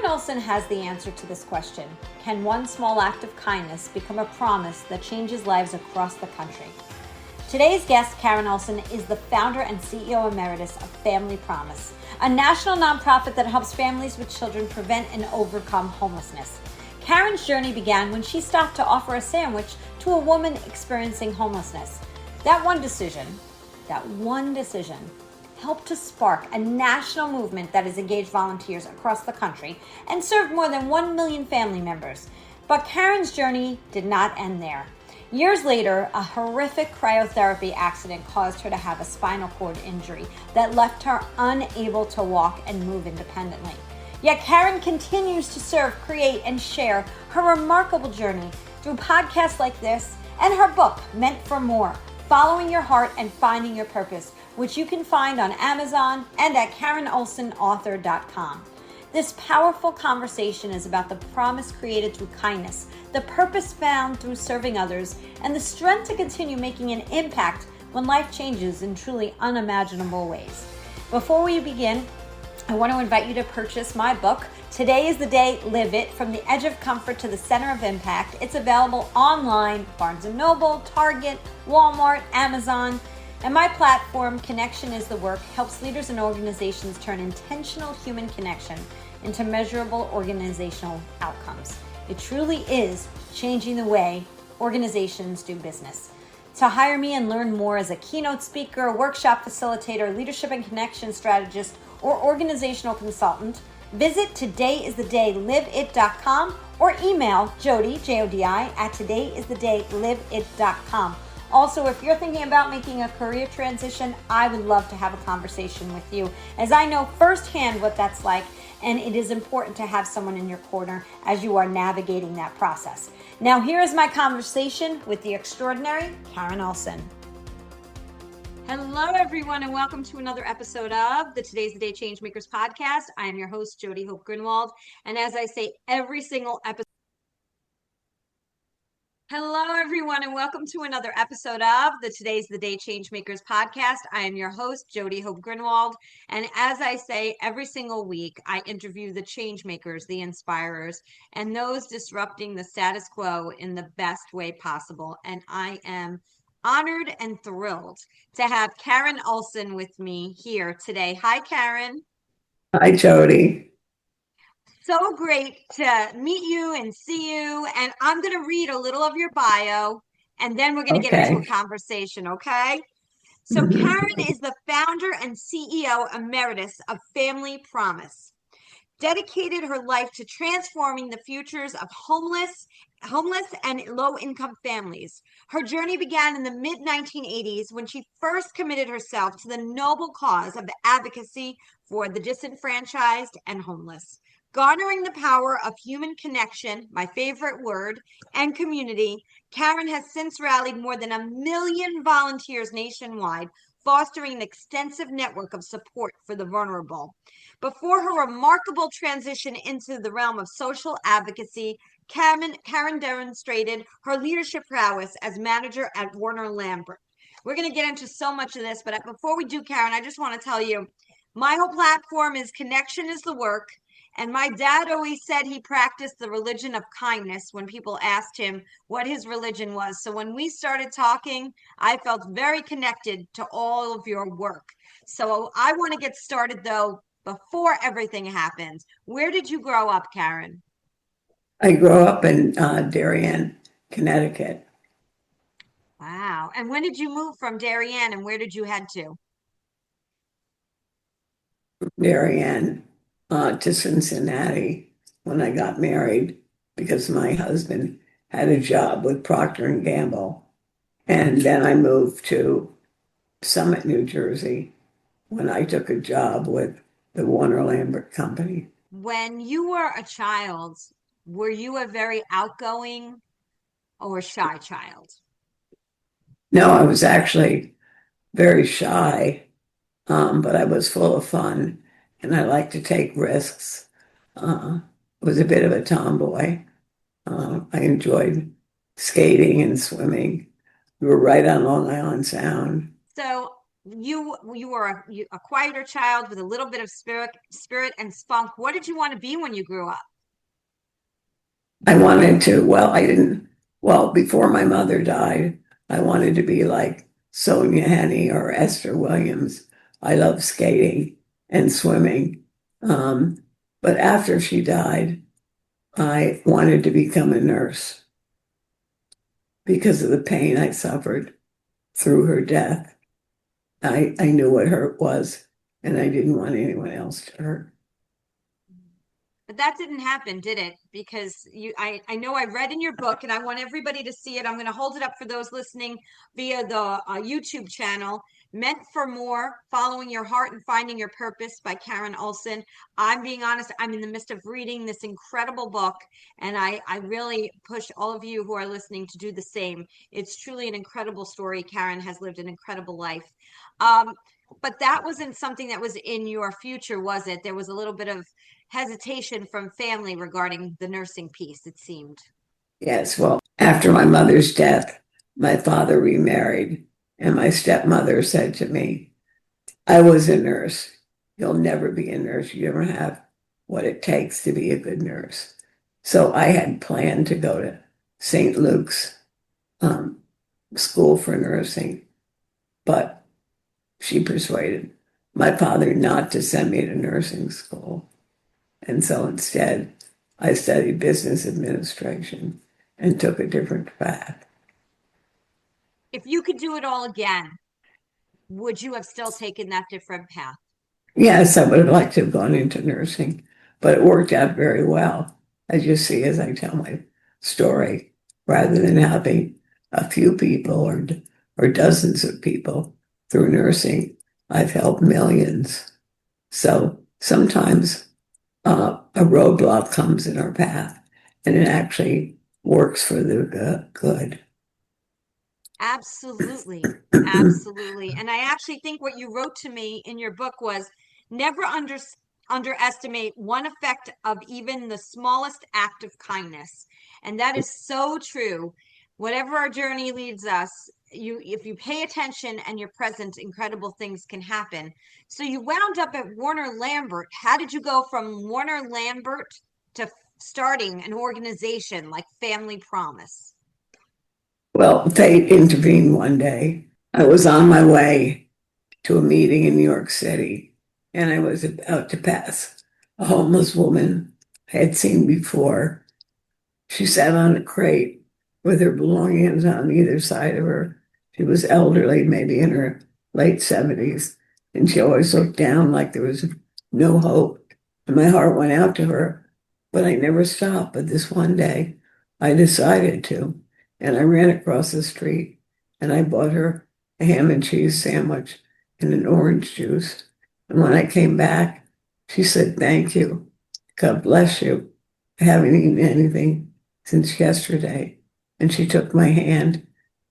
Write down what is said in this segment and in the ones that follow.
Karen Olson has the answer to this question. Can one small act of kindness become a promise that changes lives across the country? Today's guest, Karen Olson, is the founder and CEO emeritus of Family Promise, a national nonprofit that helps families with children prevent and overcome homelessness. Karen's journey began when she stopped to offer a sandwich to a woman experiencing homelessness. That one decision helped to spark a national movement that has engaged volunteers across the country and served more than 1 million family members. But Karen's journey did not end there. Years later, a horrific cryotherapy accident caused her to have a spinal cord injury that left her unable to walk and move independently. Yet Karen continues to serve, create, and share her remarkable journey through podcasts like this and her book, Meant for More, Following Your Heart and Finding Your Purpose, which you can find on Amazon and at KarenOlsonAuthor.com. This powerful conversation is about the promise created through kindness, the purpose found through serving others, and the strength to continue making an impact when life changes in truly unimaginable ways. Before we begin, I want to invite you to purchase my book, Today is the Day, Live It, From the Edge of Comfort to the Center of Impact. It's available online, Barnes & Noble, Target, Walmart, Amazon. And my platform, Connection is the Work, helps leaders and organizations turn intentional human connection into measurable organizational outcomes. It truly is changing the way organizations do business. To hire me and learn more as a keynote speaker, workshop facilitator, leadership and connection strategist, or organizational consultant, visit todayisthedayliveit.com or email Jodi, J-O-D-I, at todayisthedayliveit.com. Also, if you're thinking about making a career transition, I would love to have a conversation with you, as I know firsthand what that's like, and it is important to have someone in your corner as you are navigating that process. Now, here is my conversation with the extraordinary Karen Olson. Hello, everyone, and welcome to another episode of the Today's the Day Changemakers Podcast. I am your host, Jodi Hope Grinwald, and as I say every single episode, hello, everyone, and welcome to another episode of the Today's the Day Changemakers Podcast. I am your host, Jodi Hope Grinwald, and as I say every single week, I interview the changemakers, the inspirers, and those disrupting the status quo in the best way possible. And I am honored and thrilled to have Karen Olson with me here today. Hi, Karen. Hi, Jodi. So great to meet you and see you. And I'm going to read a little of your bio, and then we're going to get into a conversation, okay? So Karen is the founder and CEO emeritus of Family Promise, dedicated her life to transforming the futures of homeless and low-income families. Her journey began in the mid-1980s when she first committed herself to the noble cause of advocacy for the disenfranchised and homeless. Garnering the power of human connection, my favorite word, and community, Karen has since rallied more than 1 million volunteers nationwide, fostering an extensive network of support for the vulnerable. Before her remarkable transition into the realm of social advocacy, Karen demonstrated her leadership prowess as manager at Warner-Lambert. We're going to get into so much of this, but before we do, Karen, I just want to tell you, my whole platform is Connection is the Work. And my dad always said he practiced the religion of kindness when people asked him what his religion was. So when we started talking, I felt very connected to all of your work. So I want to get started, though, before everything happens. Where did you grow up, Karen? I grew up in Darien, Connecticut. Wow. And when did you move from Darien, and where did you head to? Darien to Cincinnati when I got married, because my husband had a job with Procter & Gamble. And then I moved to Summit, New Jersey when I took a job with the Warner-Lambert company. When you were a child, were you a very outgoing or shy child? No, I was actually very shy, but I was full of fun. And I like to take risks. Was a bit of a tomboy. I enjoyed skating and swimming. We were right on Long Island Sound. So you were a quieter child with a little bit of spirit and spunk. What did you want to be when you grew up? I wanted to, well, I didn't, well, before my mother died, I wanted to be like Sonia Henney or Esther Williams. I love skating and swimming. Um, but after she died, I wanted to become a nurse because of the pain I suffered through her death. I knew what hurt was, and I didn't want anyone else to hurt. But that didn't happen, did it? Because I know I read in your book, and I want everybody to see it. I'm going to hold it up for those listening via the YouTube channel. Meant for More: Following Your Heart and Finding Your Purpose by Karen Olson. I'm being honest, I'm in the midst of reading this incredible book, and I really push all of you who are listening to do the same. It's truly an incredible story. Karen has lived an incredible life. But that wasn't something that was in your future, was it? There was a little bit of hesitation from family regarding the nursing piece, it seemed. Yes, well, after my mother's death, my father remarried, and my stepmother said to me, I was a nurse. You'll never be a nurse. You never have what it takes to be a good nurse. So I had planned to go to St. Luke's school for nursing, but she persuaded my father not to send me to nursing school. And so instead, I studied business administration and took a different path. If you could do it all again, would you have still taken that different path? Yes, I would have liked to have gone into nursing, but it worked out very well, as you see as I tell my story, rather than having a few people or dozens of people through nursing. I've helped millions. So sometimes a roadblock comes in our path and it actually works for the good. Absolutely. Absolutely. And I actually think what you wrote to me in your book was never underestimate one effect of even the smallest act of kindness. And that is so true. Whatever our journey leads us, if you pay attention and you're present, incredible things can happen. So you wound up at Warner-Lambert. How did you go from Warner-Lambert to starting an organization like Family Promise? Well, fate intervened one day. I was on my way to a meeting in New York City, and I was about to pass a homeless woman I had seen before. She sat on a crate with her belongings on either side of her. She was elderly, maybe in her late 70s, and she always looked down like there was no hope. And my heart went out to her, but I never stopped. But this one day, I decided to, and I ran across the street and I bought her a ham and cheese sandwich and an orange juice. And when I came back, she said, "Thank you. God bless you. I haven't eaten anything since yesterday." And she took my hand,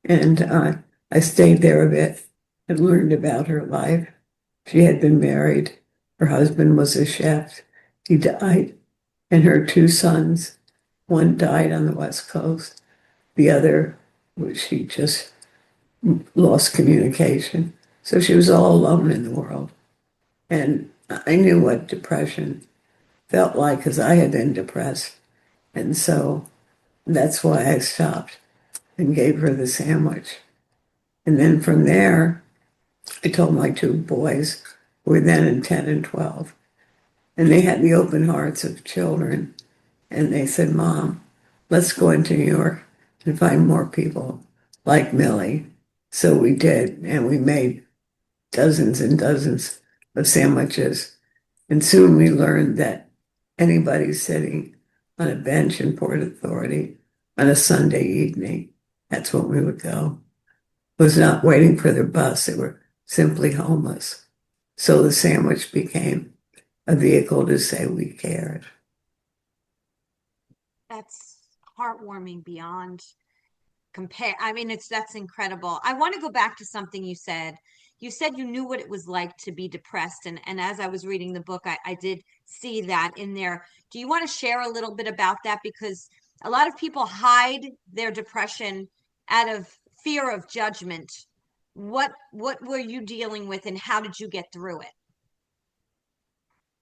and I stayed there a bit and learned about her life. She had been married. Her husband was a chef. He died. And her two sons, one died on the West Coast. The other, she just lost communication. So she was all alone in the world. And I knew what depression felt like because I had been depressed. And so that's why I stopped and gave her the sandwich. And then from there, I told my two boys, who were then in 10 and 12, and they had the open hearts of children. And they said, "Mom, let's go into New York and find more people like Millie." So we did, and we made dozens and dozens of sandwiches. And soon we learned that anybody sitting on a bench in Port Authority on a Sunday evening, that's when we would go, was not waiting for their bus. They were simply homeless. So the sandwich became a vehicle to say we cared. That's heartwarming beyond compare. I mean, that's incredible. I want to go back to something you said. You said you knew what it was like to be depressed. And as I was reading the book, I did see that in there. Do you want to share a little bit about that? Because a lot of people hide their depression out of fear of judgment what were you dealing with, and how did you get through it?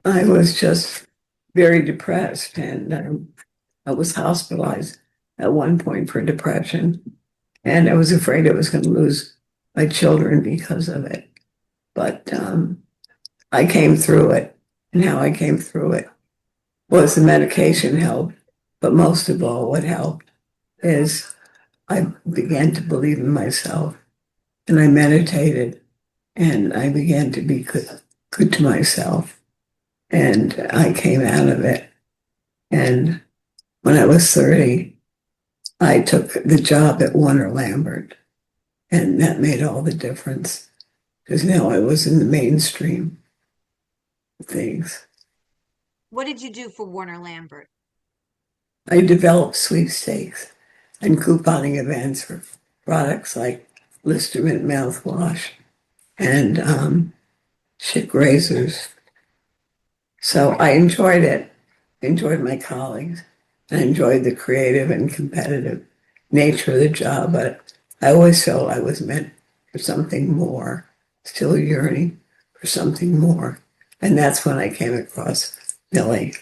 I was just very depressed, and I was hospitalized at one point for depression, and I was afraid I was going to lose my children because of it. But I came through it, and how I came through it was the medication helped, but most of all, what helped is I began to believe in myself, and I meditated, and I began to be good to myself, and I came out of it. And when I was 30, I took the job at Warner-Lambert, and that made all the difference because now I was in the mainstream of things. What did you do for Warner-Lambert? I developed sweepstakes and couponing events for products like Listerine mouthwash and Schick razors. So I enjoyed it. I enjoyed my colleagues. I enjoyed the creative and competitive nature of the job, but I always felt I was meant for something more, still yearning for something more. And that's when I came across Millie.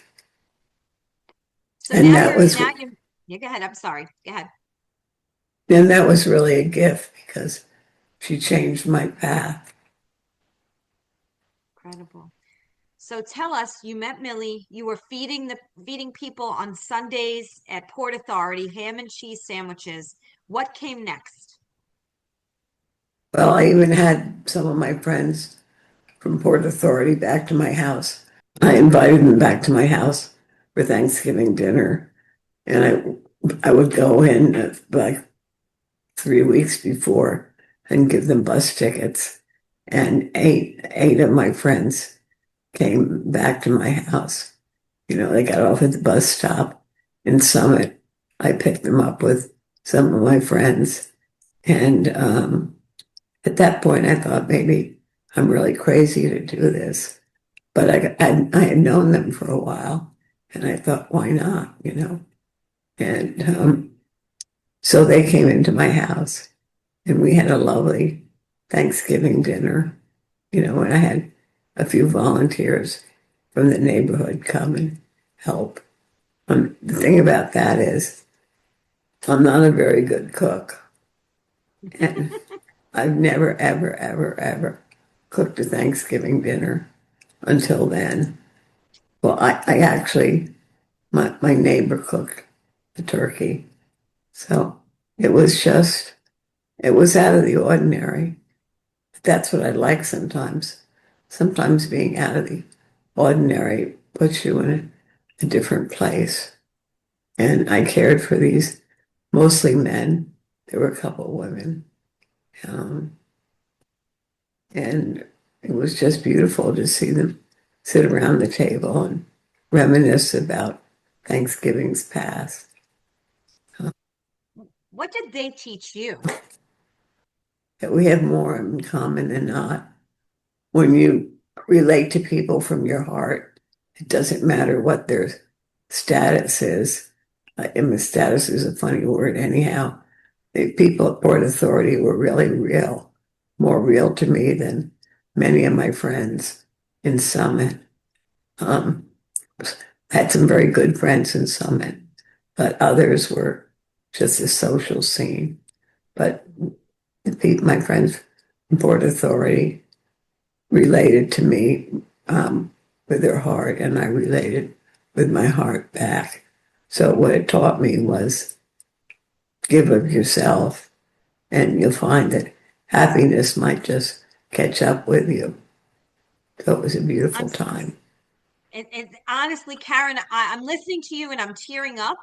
So And now that was, yeah, go ahead. I'm sorry. Go ahead. and that was really a gift because she changed my path. Incredible. So tell us, you met Millie. You were feeding people on Sundays at Port Authority, ham and cheese sandwiches. What came next? Well, I even had some of my friends from Port Authority back to my house. I invited them back to my house for Thanksgiving dinner, and I would go in like 3 weeks before and give them bus tickets. And eight of my friends came back to my house. You know, they got off at the bus stop in Summit. I picked them up with some of my friends, and at that point, I thought maybe I'm really crazy to do this. But I had known them for a while, and I thought, why not, you know? And so they came into my house, and we had a lovely Thanksgiving dinner, you know, and I had a few volunteers from the neighborhood come and help. The thing about that is I'm not a very good cook. And I've never, ever, ever, ever cooked a Thanksgiving dinner until then. Well, I actually, my neighbor cooked the turkey. So it was just, it was out of the ordinary. That's what I like sometimes. Sometimes being out of the ordinary puts you in a different place. And I cared for these mostly men. There were a couple of women. Um, and it was just beautiful to see them sit around the table and reminisce about Thanksgiving's past. What did they teach you? That we have more in common than not. When you relate to people from your heart, it doesn't matter what their status is. And the status is a funny word anyhow. The people at Port Authority were really real, more real to me than many of my friends in Summit. I had some very good friends in Summit, but others were just a social scene. But my friends from Port Authority related to me with their heart, and I related with my heart back. So what it taught me was give of yourself, and you'll find that happiness might just catch up with you. So it was a beautiful time. And honestly, Karen, I'm listening to you and I'm tearing up,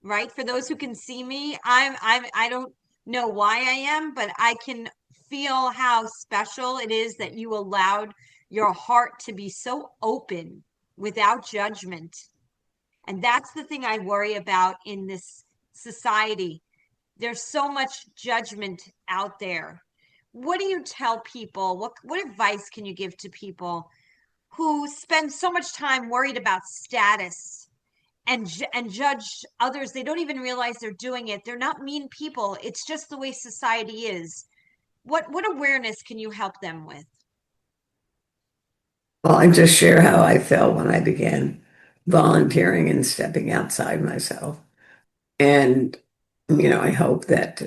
right? For those who can see me, I don't know why I am, but I can feel how special it is that you allowed your heart to be so open without judgment. And that's the thing I worry about in this society. There's so much judgment out there. What do you tell people? What advice can you give to people who spend so much time worried about status and judge others? They don't even realize they're doing it. They're not mean people. It's just the way society is. What awareness can you help them with? Well, I just share how I felt when I began volunteering and stepping outside myself. And, I hope that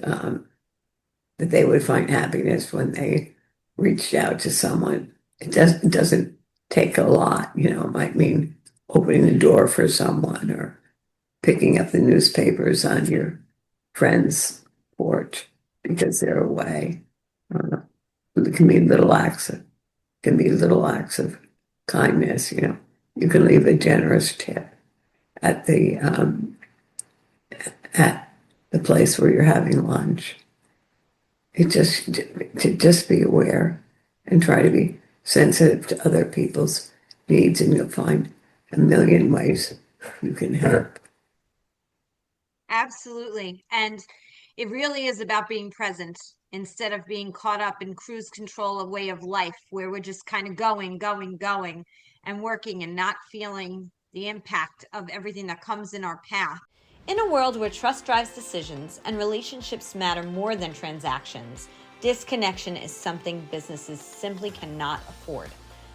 they would find happiness when they reached out to someone. It doesn't take a lot, it might mean opening the door for someone or picking up the newspapers on your friend's porch because they're away. Uh, it can be little acts of kindness. You can leave a generous tip at at the place where you're having lunch. It just to just be aware and try to be sensitive to other people's needs, and you'll find a million ways you can help. Absolutely. And it really is about being present instead of being caught up in cruise control, a way of life where we're just kind of going and working and not feeling the impact of everything that comes in our path. In a world where trust drives decisions and relationships matter more than transactions, disconnection is something businesses simply cannot afford.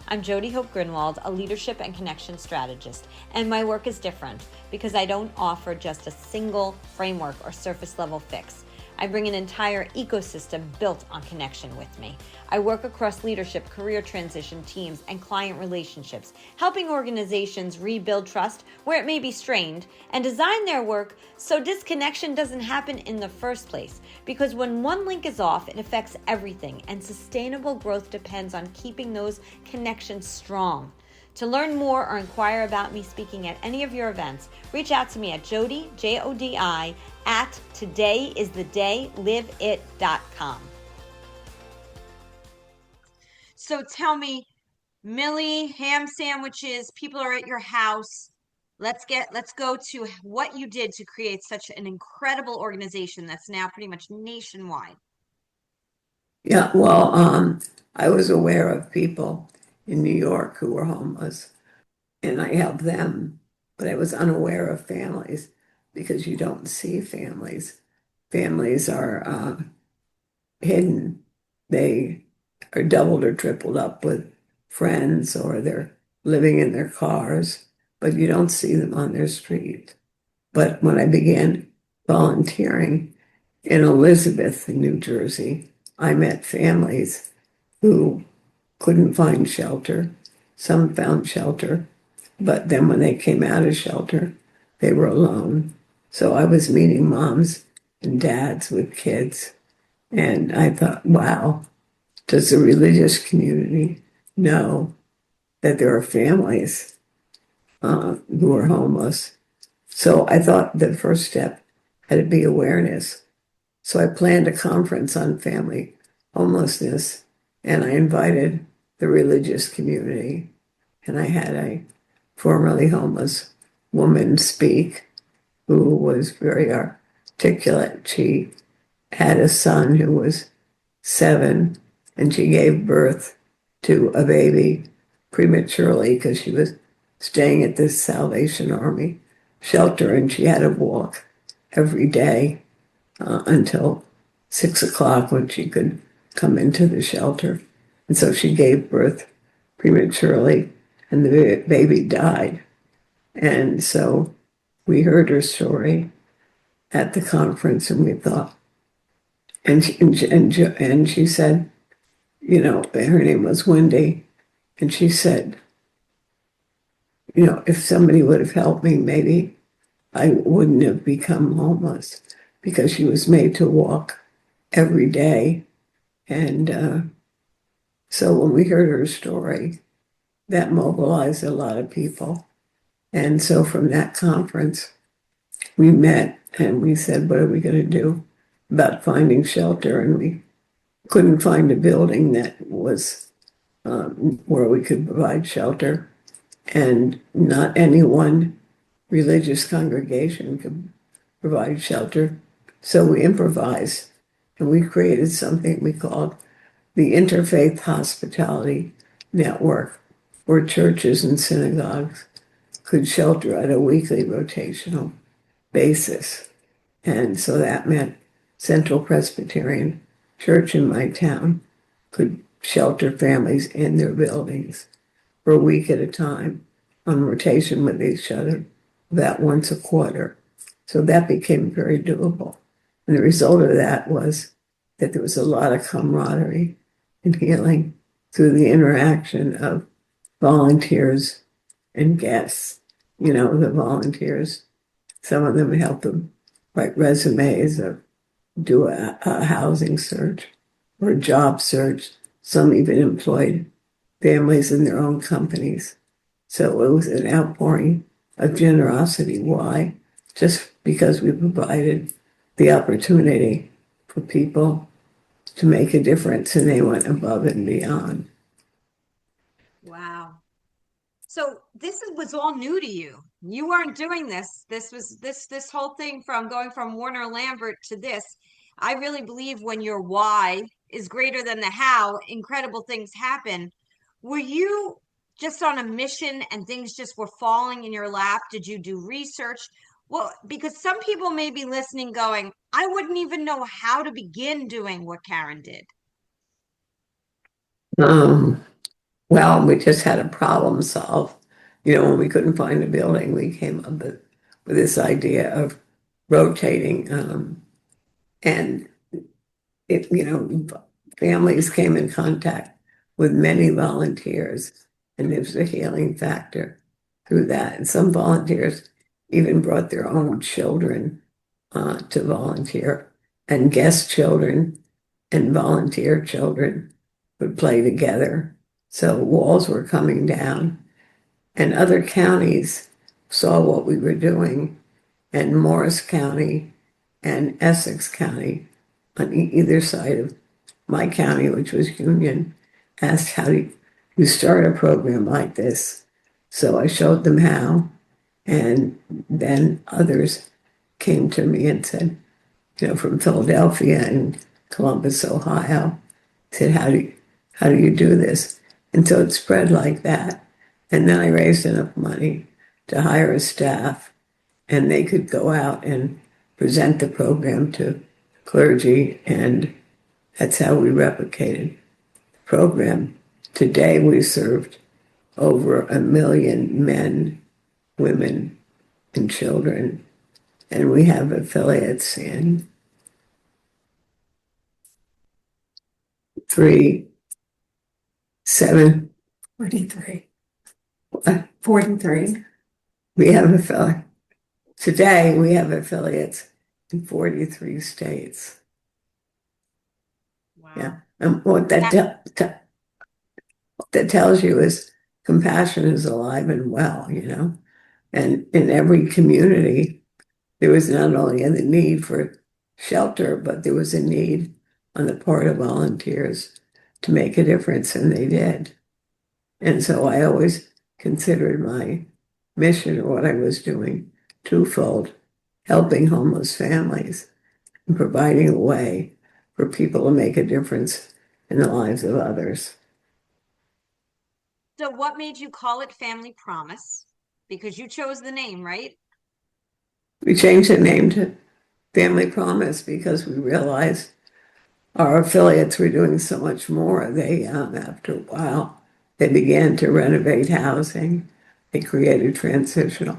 I'm Jodi Hope Grinwald, a leadership and connection strategist, and my work is different because I don't offer just a single framework or surface level fix. I bring an entire ecosystem built on connection with me. I work across leadership, career transition teams, and client relationships, helping organizations rebuild trust where it may be strained and design their work so disconnection doesn't happen in the first place. Because when one link is off, it affects everything, and sustainable growth depends on keeping those connections strong. To learn more or inquire about me speaking at any of your events, reach out to me at Jodi, Jodi, at todayisthedayliveit.com. So tell me, Millie, ham sandwiches, people are at your house. Let's go to what you did to create such an incredible organization that's now pretty much nationwide. Yeah, well, I was aware of people in New York who were homeless, and I helped them, but I was unaware of families because you don't see families. Families are hidden. They are doubled or tripled up with friends, or they're living in their cars, but you don't see them on their street. But when I began volunteering in Elizabeth, New Jersey, I met families who couldn't find shelter. Some found shelter, but then when they came out of shelter, they were alone. So I was meeting moms and dads with kids, and I thought, wow, does the religious community know that there are families who are homeless? So I thought the first step had to be awareness. So I planned a conference on family homelessness, and I invited the religious community, and I had a formerly homeless woman speak who was very articulate. She had a son who was 7, and she gave birth to a baby prematurely because she was staying at this Salvation Army shelter, and she had to walk every day until 6 o'clock when she could come into the shelter. And so she gave birth prematurely, and the baby died. And so we heard her story at the conference, and we thought, and she said, her name was Wendy, and she said, if somebody would have helped me, maybe I wouldn't have become homeless, because she was made to walk every day. And so when we heard her story, that mobilized a lot of people. And so from that conference, we met and we said, what are we going to do about finding shelter? And we couldn't find a building that was where we could provide shelter. And not any one religious congregation could provide shelter. So we improvised, and we created something we called the Interfaith Hospitality Network, where churches and synagogues could shelter at a weekly rotational basis. And so that meant Central Presbyterian church in my town could shelter families in their buildings for a week at a time on rotation with each other, about once a quarter. So that became very doable. And the result of that was that there was a lot of camaraderie and healing through the interaction of volunteers and guests. You know, the volunteers, some of them help them write resumes or do a housing search or a job search. Some even employed families in their own companies. So it was an outpouring of generosity. Why? Just because we provided the opportunity for people to make a difference, and they went above and beyond. Wow. So was all new to you. You weren't doing this. This whole thing from going from Warner-Lambert to this. I really believe when your why is greater than the how, incredible things happen. Were you just on a mission and things just were falling in your lap? Did you do research? Well, because some people may be listening going, I wouldn't even know how to begin doing what Karen did. Well, we just had a problem solve. You know, when we couldn't find a building, we came up with this idea of rotating, and families came in contact with many volunteers, and there's a healing factor through that. And some volunteers even brought their own children to volunteer, and guest children and volunteer children would play together. So walls were coming down, and other counties saw what we were doing, and Morris County and Essex County on either side of my county, which was Union, asked, how do you start a program like this? So I showed them how, and then others came to me and said, from Philadelphia and Columbus, Ohio, said, how do you do this? And so it spread like that. And then I raised enough money to hire a staff, and they could go out and present the program to clergy, and that's how we replicated the program. Today we served over 1 million men, women, and children, and we have affiliates in 43. 43. Today we have affiliates in 43 states. Wow. Yeah. And what that tells you is compassion is alive and well, And in every community, there was not only a need for shelter, but there was a need on the part of volunteers to make a difference, and they did. And so I always considered my mission, or what I was doing, twofold: helping homeless families and providing a way for people to make a difference in the lives of others. So what made you call it Family Promise? Because you chose the name, right? We changed the name to Family Promise because we realized our affiliates were doing so much more. They, after a while, they began to renovate housing. They created transitional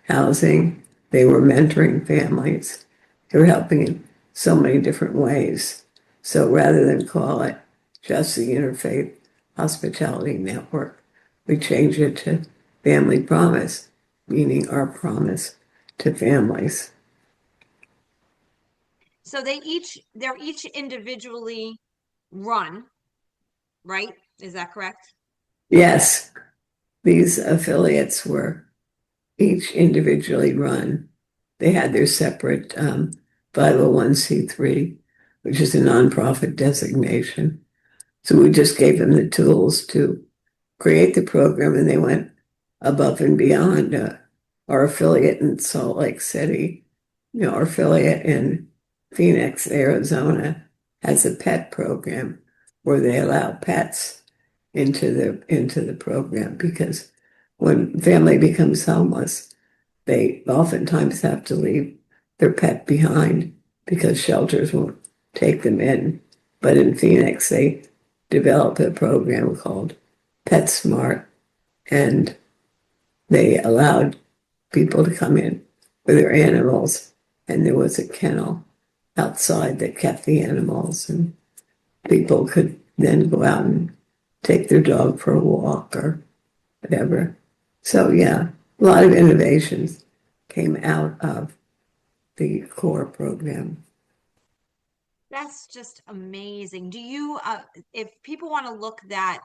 housing. They were mentoring families. They were helping in so many different ways. So rather than call it just the Interfaith Hospitality Network, we changed it to Family Promise, meaning our promise to families. So they're each individually run, right? Is that correct? Yes, these affiliates were each individually run. They had their separate 501c3, which is a nonprofit designation. So we just gave them the tools to create the program, and they went above and beyond. Our affiliate in Salt Lake City, our affiliate in Phoenix, Arizona, has a pet program where they allow pets into the program, because when family becomes homeless, they oftentimes have to leave their pet behind because shelters won't take them in. But in Phoenix, they developed a program called PetSmart, and they allowed people to come in with their animals, and there was a kennel outside that kept the animals, and people could then go out and take their dog for a walk or whatever. So yeah, a lot of innovations came out of the core program. That's just amazing. Do you, if people want to look that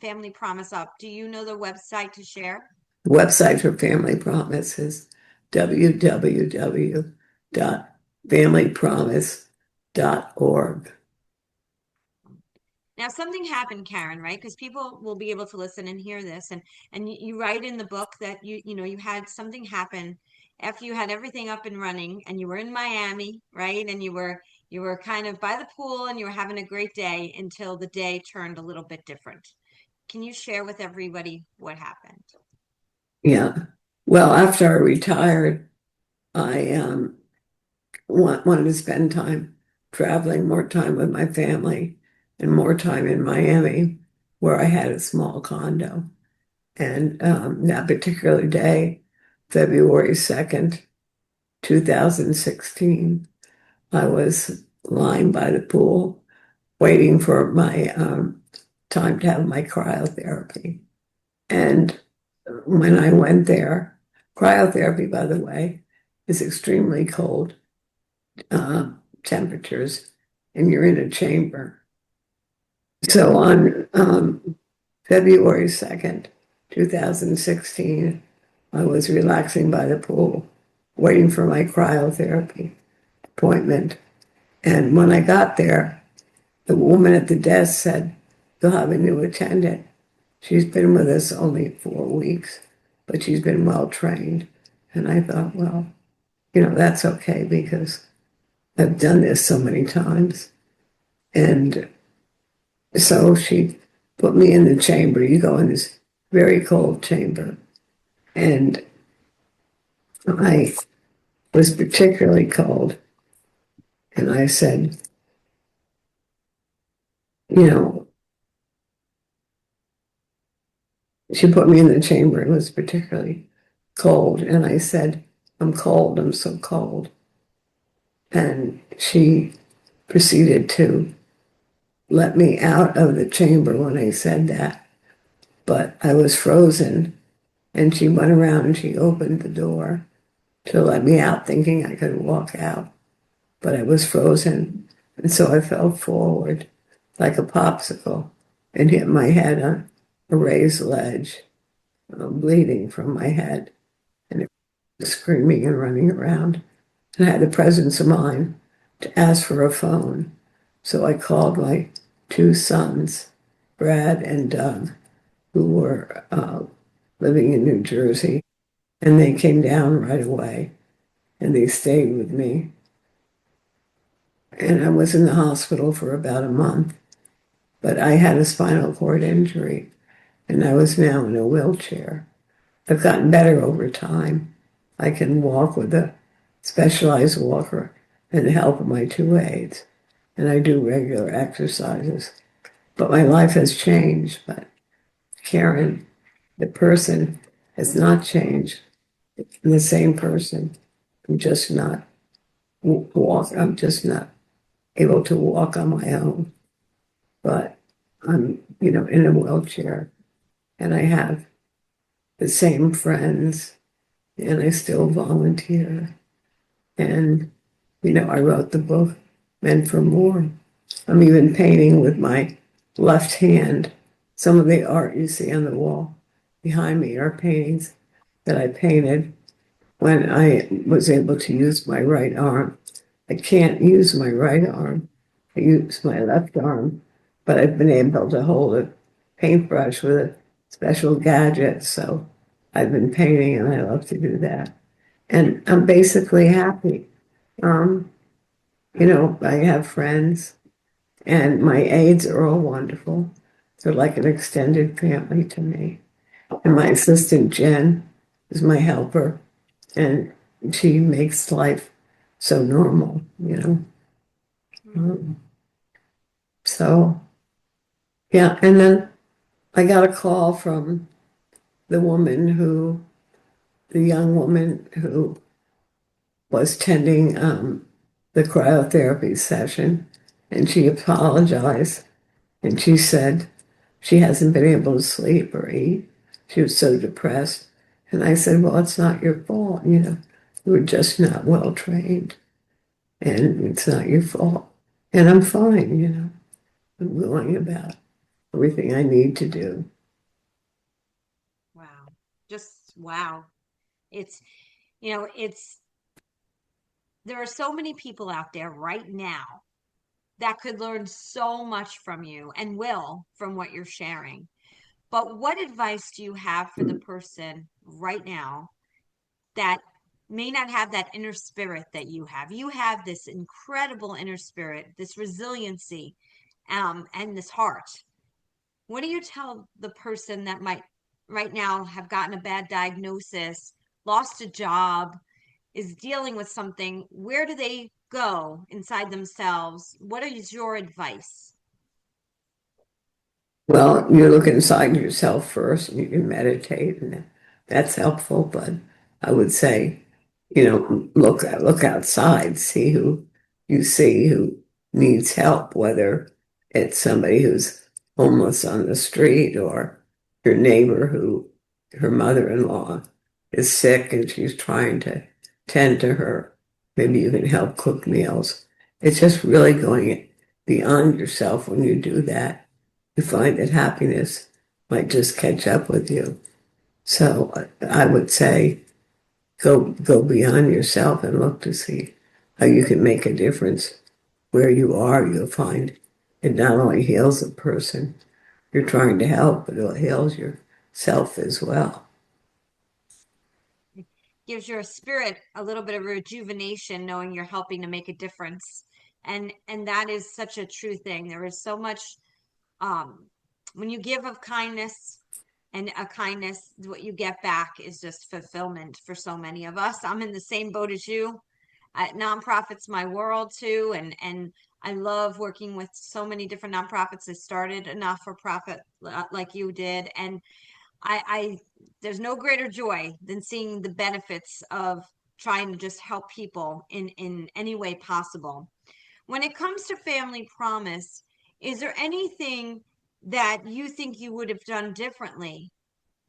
Family Promise up, do you know the website to share? The website for Family Promise is www.familypromise.org. Now, something happened, Karen, right? Because people will be able to listen and hear this, and you write in the book that you had something happen after you had everything up and running, and you were in Miami, right? And you were kind of by the pool, and you were having a great day until the day turned a little bit different. Can you share with everybody what happened? Yeah. Well, after I retired, I wanted to spend time traveling, more time with my family, and more time in Miami, where I had a small condo. And that particular day, February 2nd, 2016, I was lying by the pool waiting for my time to have my cryotherapy. And when I went there, cryotherapy, by the way, is extremely cold temperatures, and you're in a chamber. So on February 2nd, 2016, I was relaxing by the pool, waiting for my cryotherapy appointment. And when I got there, the woman at the desk said, "You'll have a new attendant. She's been with us only 4 weeks, but she's been well trained." And I thought, well, that's okay because I've done this so many times. And so she put me in the chamber. You go in this very cold chamber. And I was particularly cold. And I said, she put me in the chamber. It was particularly cold. And I said, "I'm cold. I'm so cold." And she proceeded to let me out of the chamber when I said that. But I was frozen. And she went around and she opened the door to let me out, thinking I could walk out. But I was frozen. And so I fell forward like a popsicle and hit my head on a raised ledge, bleeding from my head. And it was screaming and running around. And I had the presence of mind to ask for a phone. So I called my two sons, Brad and Doug, who were living in New Jersey. And they came down right away and they stayed with me. And I was in the hospital for about a month, but I had a spinal cord injury and I was now in a wheelchair. I've gotten better over time. I can walk with a specialized walker and the help of my two aides, and I do regular exercises. But my life has changed. But Karen, the person, has not changed. I'm the same person. I'm just not I'm just not able to walk on my own. But I'm, in a wheelchair, and I have the same friends, and I still volunteer. And, I wrote the book, Meant for More. I'm even painting with my left hand. Some of the art you see on the wall behind me are paintings that I painted when I was able to use my right arm. I can't use my right arm. I use my left arm, but I've been able to hold a paintbrush with a special gadget. So I've been painting and I love to do that. And I'm basically happy. I have friends and my aides are all wonderful. They're like an extended family to me. And my assistant, Jen, is my helper. And she makes life so normal. So, yeah. And then I got a call from the young woman who was tending the cryotherapy session, and she apologized. And she said she hasn't been able to sleep or eat. She was so depressed. And I said, well, it's not your fault. You were just not well trained, and it's not your fault. And I'm fine. I'm going about everything I need to do. Wow. Just wow. It's, you know, it's, there are so many people out there right now that could learn so much from you and will from what you're sharing. But what advice do you have for the person right now that may not have that inner spirit that you have? You have this incredible inner spirit, this resiliency, and this heart. What do you tell the person that might right now have gotten a bad diagnosis, lost a job, is dealing with something? Where do they go inside themselves? What is your advice? Well, you look inside yourself first and you can meditate, and that's helpful. But I would say, look outside, see who you see who needs help, whether it's somebody who's homeless on the street or your neighbor who her mother-in-law is sick and she's trying to tend to her. Maybe you can help cook meals. It's just really going beyond yourself when you do that. You find that happiness might just catch up with you. So I would say go beyond yourself and look to see how you can make a difference where you are. You'll find it not only heals the person you're trying to help, but it heals yourself as well. Gives your spirit a little bit of rejuvenation knowing you're helping to make a difference. And that is such a true thing. There is so much when you give of kindness, and a kindness, what you get back is just fulfillment for so many of us. I'm in the same boat as you. Nonprofits my world too, and I love working with so many different nonprofits. I started a not-for-profit like you did, and I there's no greater joy than seeing the benefits of trying to just help people in any way possible. When it comes to Family Promise, is there anything that you think you would have done differently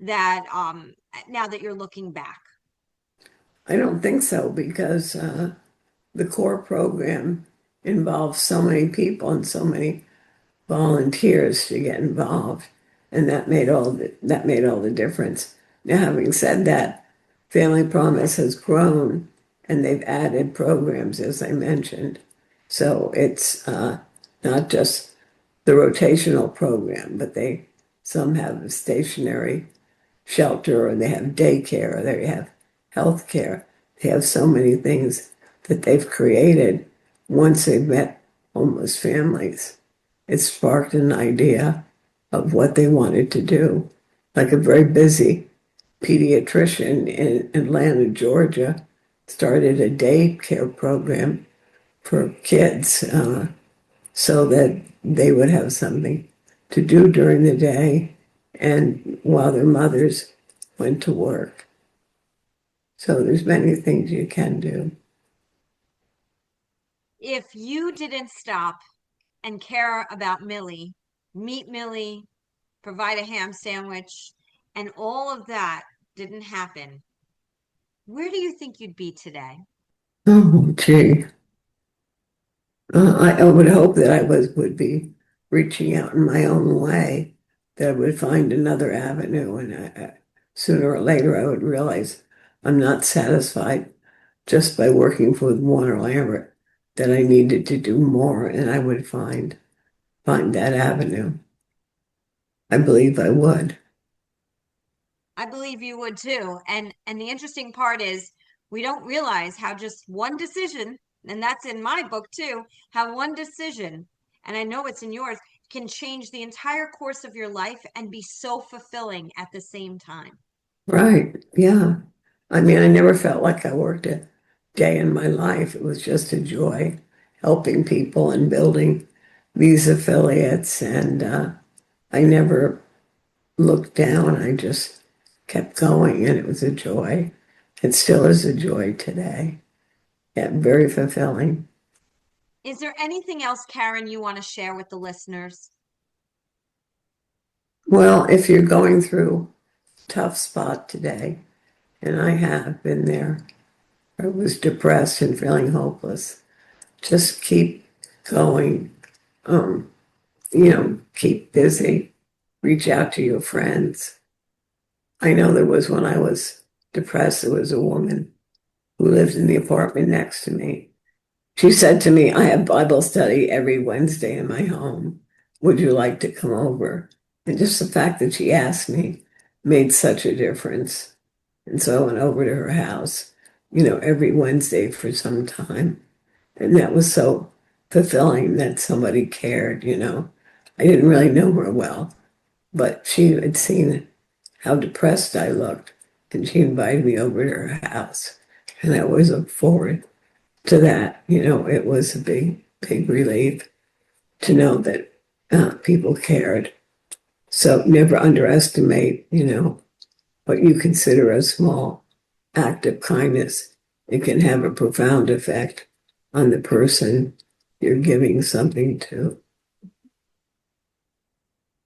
that now that you're looking back? I don't think so because the core program involves so many people and so many volunteers to get involved, and that made all the difference. Now, having said that, Family Promise has grown, and they've added programs, as I mentioned. So it's not just the rotational program, but some have a stationary shelter, or they have daycare, or they have health care. They have so many things that they've created once they've met homeless families. It sparked an idea of what they wanted to do. Like a very busy pediatrician in Atlanta, Georgia, started a daycare program for kids so that they would have something to do during the day and while their mothers went to work. So there's many things you can do. If you didn't stop and care about Millie, meet Millie, provide a ham sandwich, and all of that didn't happen, where do you think you'd be today? Oh, gee. I would hope that would be reaching out in my own way, that I would find another avenue, and sooner or later I would realize I'm not satisfied just by working for Warner-Lambert, that I needed to do more, and I would find that avenue. I believe I would. I believe you would too. And the interesting part is we don't realize how just one decision, and that's in my book too, how one decision, and I know it's in yours, can change the entire course of your life and be so fulfilling at the same time. Right. Yeah. I mean, I never felt like I worked a day in my life. It was just a joy helping people and building these affiliates, and I never looked down. I just kept going, and it was a joy. It still is a joy today. Yeah, very fulfilling. Is there anything else, Karen, you want to share with the listeners? Well, if you're going through a tough spot today, and I have been there, I was depressed and feeling hopeless. Just keep going. Um, keep busy. Reach out to your friends. I know there was when I was depressed, there was a woman who lived in the apartment next to me. She said to me, I have Bible study every Wednesday in my home. Would you like to come over? And just the fact that she asked me made such a difference. And so I went over to her house, every Wednesday for some time. And that was so fulfilling that somebody cared. I didn't really know her well, but she had seen how depressed I looked, and she invited me over to her house. And I always look forward to that. It was a big, big relief to know that people cared. So never underestimate, what you consider a small act of kindness. It can have a profound effect on the person you're giving something to.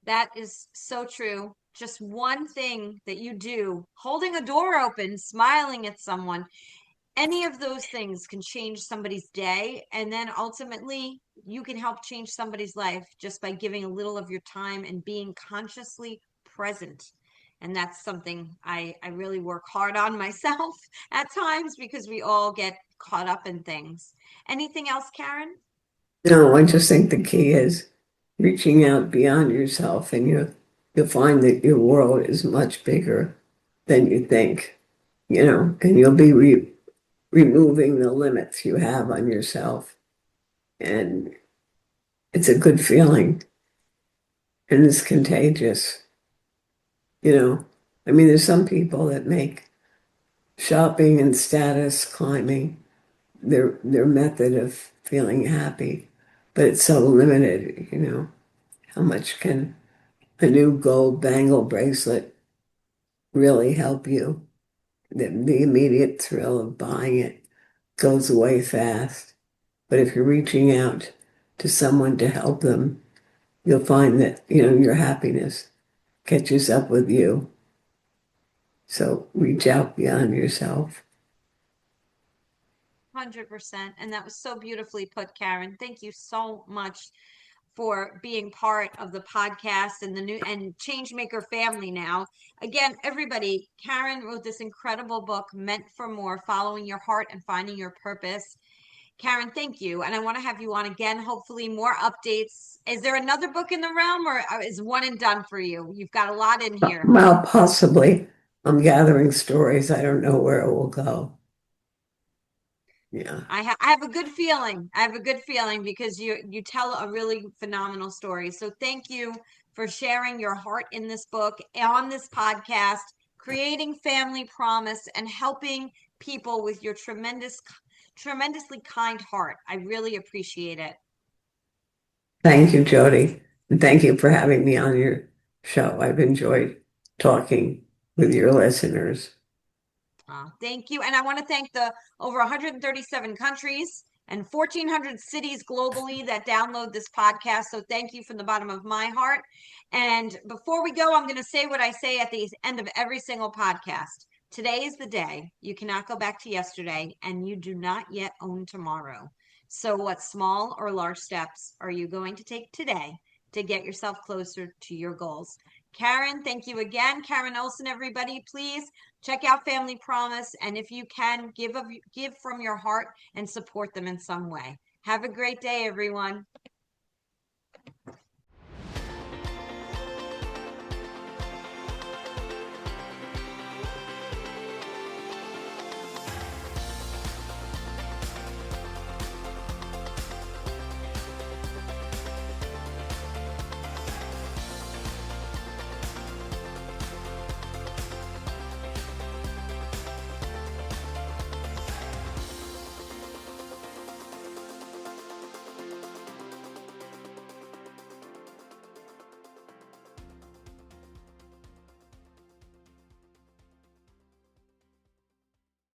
That is so true. Just one thing that you do, holding a door open, smiling at someone, any of those things can change somebody's day. And then ultimately, you can help change somebody's life just by giving a little of your time and being consciously present. And that's something I really work hard on myself at times because we all get caught up in things. Anything else, Karen? No, I just think the key is reaching out beyond yourself, and you'll find that your world is much bigger than you think, and you'll be removing the limits you have on yourself. And it's a good feeling, and it's contagious. I mean, there's some people that make shopping and status climbing their method of feeling happy, but it's so limited. How much can a new gold bangle bracelet really help you? The immediate thrill of buying it goes away fast. But if you're reaching out to someone to help them, you'll find that, your happiness catches up with you. So reach out beyond yourself. 100%. And that was so beautifully put, Karen. Thank you so much for being part of the podcast and the new and Changemaker family now. Again, everybody, Karen wrote this incredible book, Meant for More, Following Your Heart and Finding Your Purpose. Karen, thank you. And I want to have you on again, hopefully more updates. Is there another book in the realm or is one and done for you? You've got a lot in here. Well, possibly. I'm gathering stories. I don't know where it will go. Yeah. I have a good feeling. I have a good feeling because you tell a really phenomenal story. So thank you for sharing your heart in this book on this podcast, creating family promise and helping people with your tremendously kind heart. I really appreciate it. Thank you, Jodi. And thank you for having me on your show. I've enjoyed talking with your listeners. Thank you. And I want to thank the over 137 countries and 1,400 cities globally that download this podcast. So thank you from the bottom of my heart. And before we go, I'm going to say what I say at the end of every single podcast. Today is the day. You cannot go back to yesterday, and you do not yet own tomorrow. So what small or large steps are you going to take today to get yourself closer to your goals? Karen, thank you again. Karen Olson, everybody, please check out Family Promise. And if you can, give from your heart and support them in some way. Have a great day, everyone.